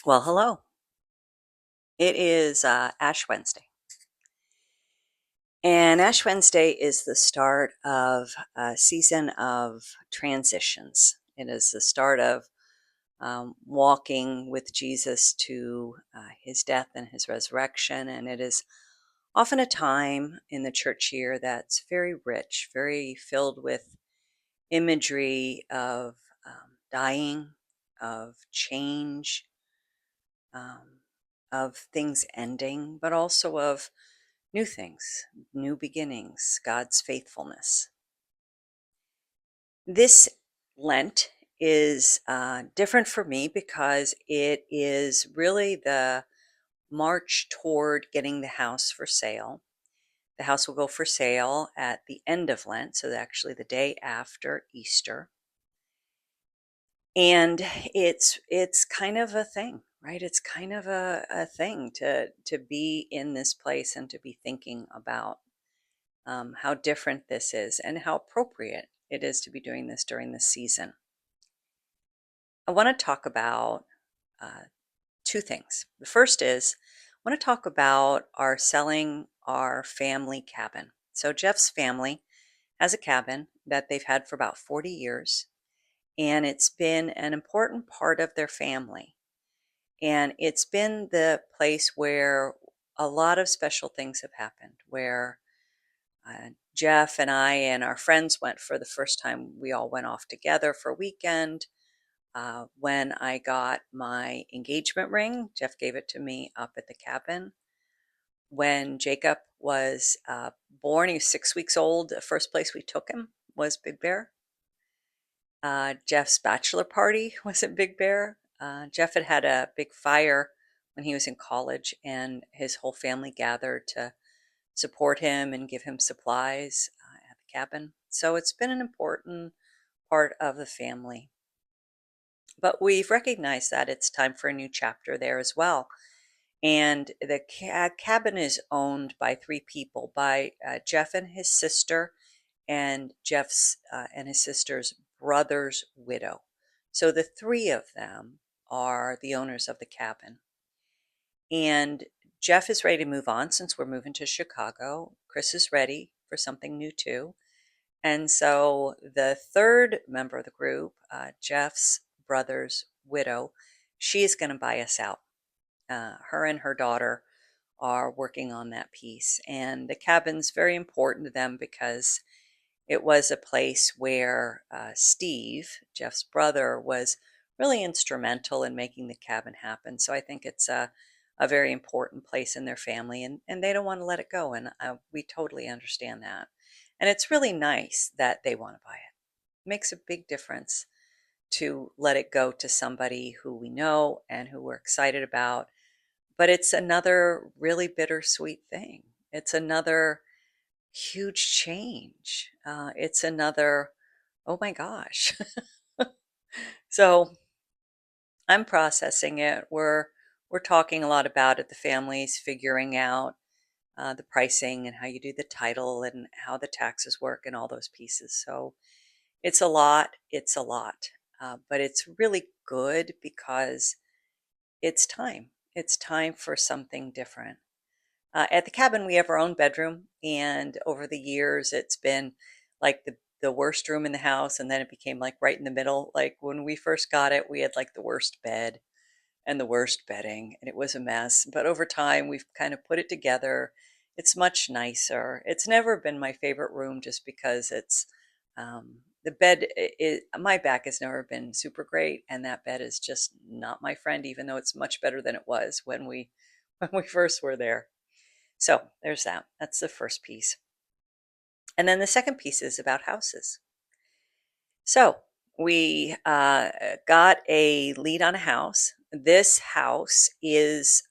Well, hello. It is Ash Wednesday. And Ash Wednesday is the start of a season of transitions. It is the start of walking with Jesus to his death and his resurrection. And it is often a time in the church year that's very rich, very filled with imagery of dying, of change, um, of things ending, but also of new things, new beginnings, God's faithfulness. This Lent is different for me because it is really the march toward getting the house for sale. The house will go for sale at the end of Lent, so actually the day after Easter. And it's kind of a thing, right? It's kind of a thing to be in this place and to be thinking about how different this is and how appropriate it is to be doing this during this season. I want to talk about uh, two things. The first is I want to talk about our selling our family cabin. So Jeff's family has a cabin that they've had for about 40 years, and it's been an important part of their family. And it's been the place where a lot of special things have happened, where Jeff and I and our friends went for the first time. We all went off together for a weekend. When I got my engagement ring, Jeff gave it to me up at the cabin. When Jacob was born, he was 6 weeks old. The first place we took him was Big Bear. Jeff's bachelor party was at Big Bear. Jeff had had a big fire when he was in college, and his whole family gathered to support him and give him supplies at the cabin. So it's been an important part of the family. But we've recognized that it's time for a new chapter there as well. And the cabin is owned by three people, by Jeff and his sister, and Jeff's and his sister's brother's widow. So the three of them are the owners of the cabin. And Jeff is ready to move on since we're moving to Chicago. Chris is ready for something new too. And so the third member of the group, Jeff's brother's widow, she is going to buy us out. Her and her daughter are working on that piece. And the cabin's very important to them because it was a place where Steve, Jeff's brother, was really instrumental in making the cabin happen. So I think it's a very important place in their family, and they don't want to let it go. And we totally understand that. And it's really nice that they want to buy it. It makes a big difference to let it go to somebody who we know and who we're excited about. But it's another really bittersweet thing. It's another huge change. It's another, oh my gosh. So I'm processing it. We're talking a lot about it. The family's figuring out the pricing and how you do the title and how the taxes work and all those pieces. So it's a lot. It's a lot. But it's really good because it's time. It's time for something different. At the cabin, we have our own bedroom, and over the years, it's been like the worst room in the house, and then it became like right in the middle. Like when we first got it, we had like the worst bed and the worst bedding, and it was a mess. But over time, we've kind of put it together. It's much nicer. It's never been my favorite room just because it's the bed. My back has never been super great, and that bed is just not my friend, even though it's much better than it was when we when we first were there. So there's that. That's the first piece. And then the second piece is about houses. So we got a lead on a house. This house is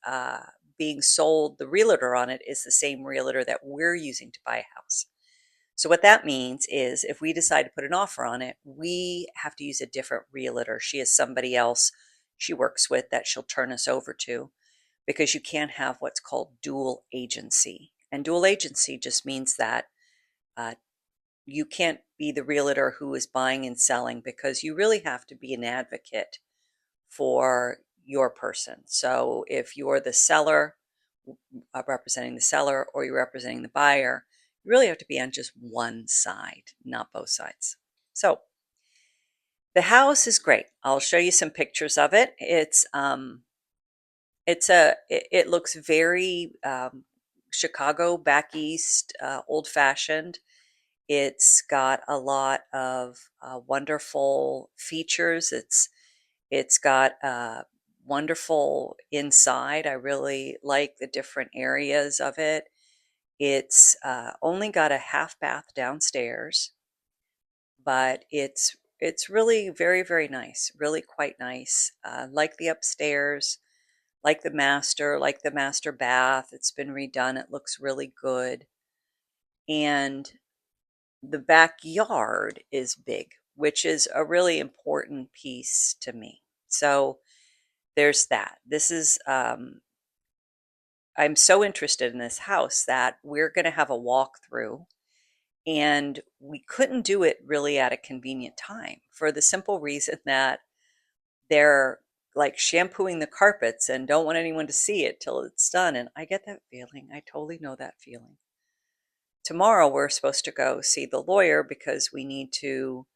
being sold. The realtor on it is the same realtor that we're using to buy a house. So what that means is if we decide to put an offer on it, we have to use a different realtor. She has somebody else she works with that she'll turn us over to, because you can't have what's called dual agency. And dual agency just means that uh, you can't be the realtor who is buying and selling, because you really have to be an advocate for your person. So if you're the seller, representing the seller, or you're representing the buyer, you really have to be on just one side, not both sides. So the house is great. I'll show you some pictures of it. It looks very Chicago back east, old fashioned. It's got a lot of wonderful features. It's got wonderful inside. I really like the different areas of it. It's only got a half bath downstairs, but it's really very, very nice. Really quite nice. Like the upstairs, like the master bath. It's been redone. It looks really good. And the backyard is big, which is a really important piece to me. So there's that. I'm so interested in this house that we're going to have a walkthrough, and we couldn't do it really at a convenient time for the simple reason that they're like shampooing the carpets and don't want anyone to see it till it's done. And I get that feeling. I totally know that feeling. Tomorrow, we're supposed to go see the lawyer because we need to,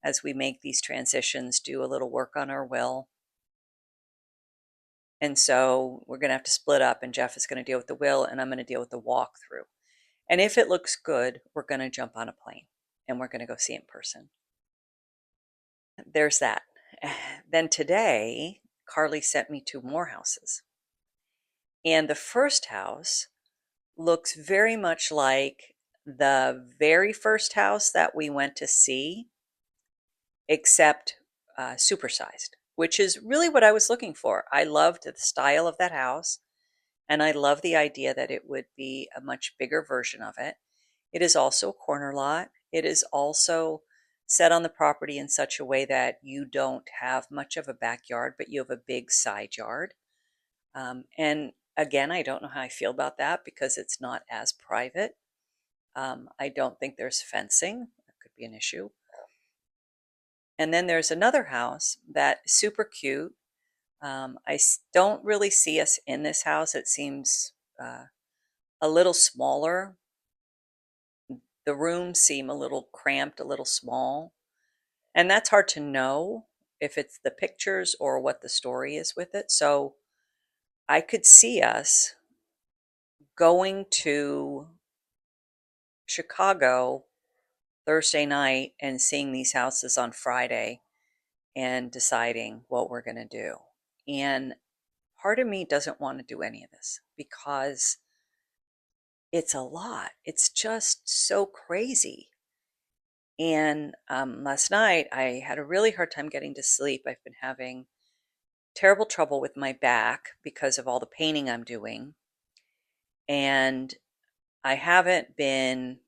as we make these transitions, do a little work on our will. And so we're going to have to split up, and Jeff is going to deal with the will, and I'm going to deal with the walkthrough. And if it looks good, we're going to jump on a plane and we're going to go see it in person. There's that. Then today, Carly sent me two more houses. And the first house looks very much like the very first house that we went to see, except supersized, which is really what I was looking for. I loved the style of that house, and I love the idea that it would be a much bigger version of it. It is also a corner lot. It is also set on the property in such a way that you don't have much of a backyard, but you have a big side yard. And again, I don't know how I feel about that because it's not as private. I don't think there's fencing. That could be an issue. And then there's another house that's super cute. Don't really see us in this house. It seems a little smaller. The rooms seem a little cramped, a little small. And that's hard to know if it's the pictures or what the story is with it. So I could see us going to Chicago Thursday night and seeing these houses on Friday and deciding what we're going to do. And part of me doesn't want to do any of this because it's a lot. It's just so crazy. And last night I had a really hard time getting to sleep. I've been having terrible trouble with my back because of all the painting I'm doing. And I haven't been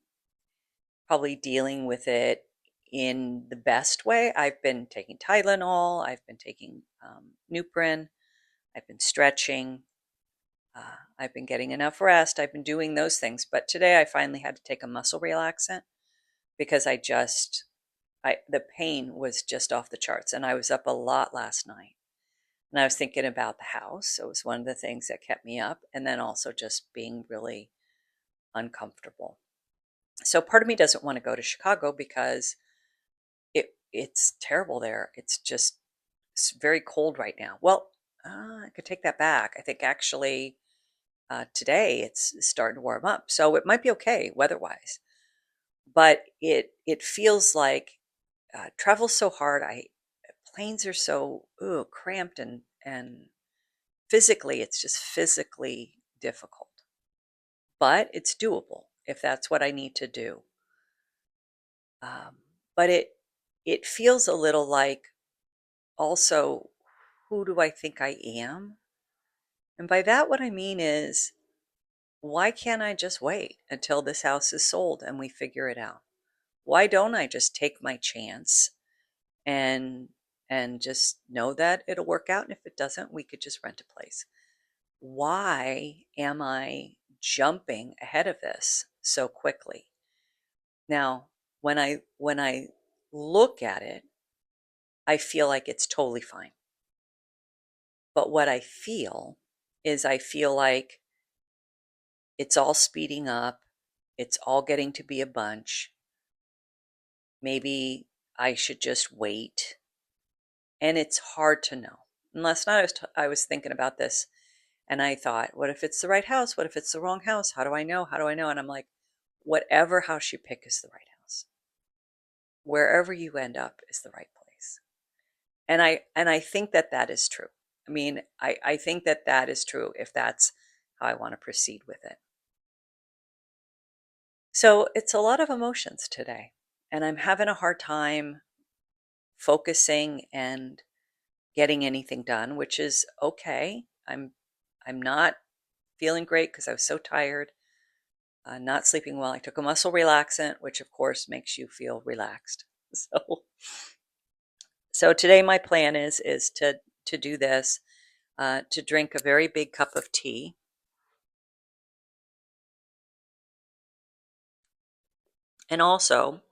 probably dealing with it in the best way. I've been taking Tylenol, I've been taking Nuprin, I've been stretching, I've been getting enough rest, I've been doing those things. But today I finally had to take a muscle relaxant because the pain was just off the charts, and I was up a lot last night. And I was thinking about the house. So it was one of the things that kept me up. And then also just being really uncomfortable. So part of me doesn't want to go to Chicago because it's terrible there. It's very cold right now. Well, I could take that back. I think actually today it's starting to warm up. So it might be okay weather-wise. But it feels like travel's so hard. Planes are so cramped and physically, it's just physically difficult. But it's doable if that's what I need to do. But it feels a little like also, who do I think I am? And by that, what I mean is, why can't I just wait until this house is sold and we figure it out? Why don't I just take my chance and and just know that it'll work out? And if it doesn't, we could just rent a place. Why am I jumping ahead of this so quickly? Now, when I look at it, I feel like it's totally fine. But what I feel is I feel like it's all speeding up. It's all getting to be a bunch. Maybe I should just wait. And it's hard to know. And last night I was thinking about this and I thought, what if it's the right house? What if it's the wrong house? How do I know? How do I know? And I'm like, whatever house you pick is the right house. Wherever you end up is the right place. And I think that that is true. I mean, I think that that is true if that's how I want to proceed with it. So it's a lot of emotions today, and I'm having a hard time focusing and getting anything done, which is okay. I'm not feeling great because I was so tired, not sleeping well. I took a muscle relaxant, which of course makes you feel relaxed. So today my plan is to do this, to drink a very big cup of tea. And also,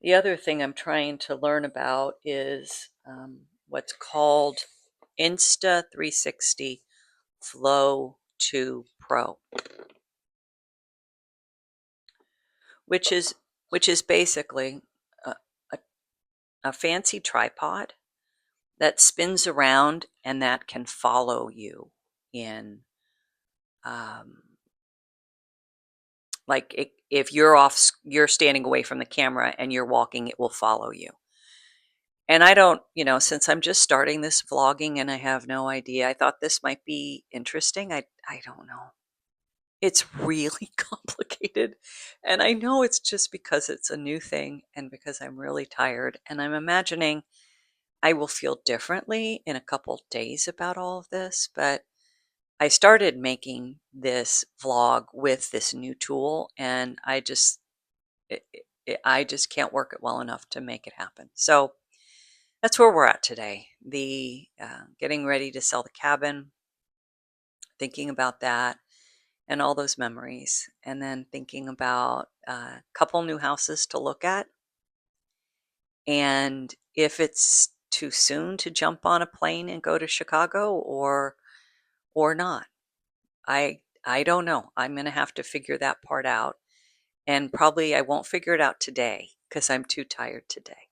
the other thing I'm trying to learn about is what's called Insta 360 Flow 2 Pro, which is basically a, a, a fancy tripod that spins around and that can follow you in, um, like if you're standing away from the camera and you're walking, it will follow you. And I don't, since I'm just starting this vlogging and I have no idea, I thought this might be interesting. I don't know. It's really complicated. And I know it's just because it's a new thing and because I'm really tired. And I'm imagining I will feel differently in a couple days about all of this. But I started making this vlog with this new tool and I just can't work it well enough to make it happen. So that's where we're at today. The getting ready to sell the cabin, thinking about that and all those memories, and then thinking about a couple new houses to look at, and if it's too soon to jump on a plane and go to Chicago or not. I don't know. I'm going to have to figure that part out, and probably I won't figure it out today because I'm too tired today.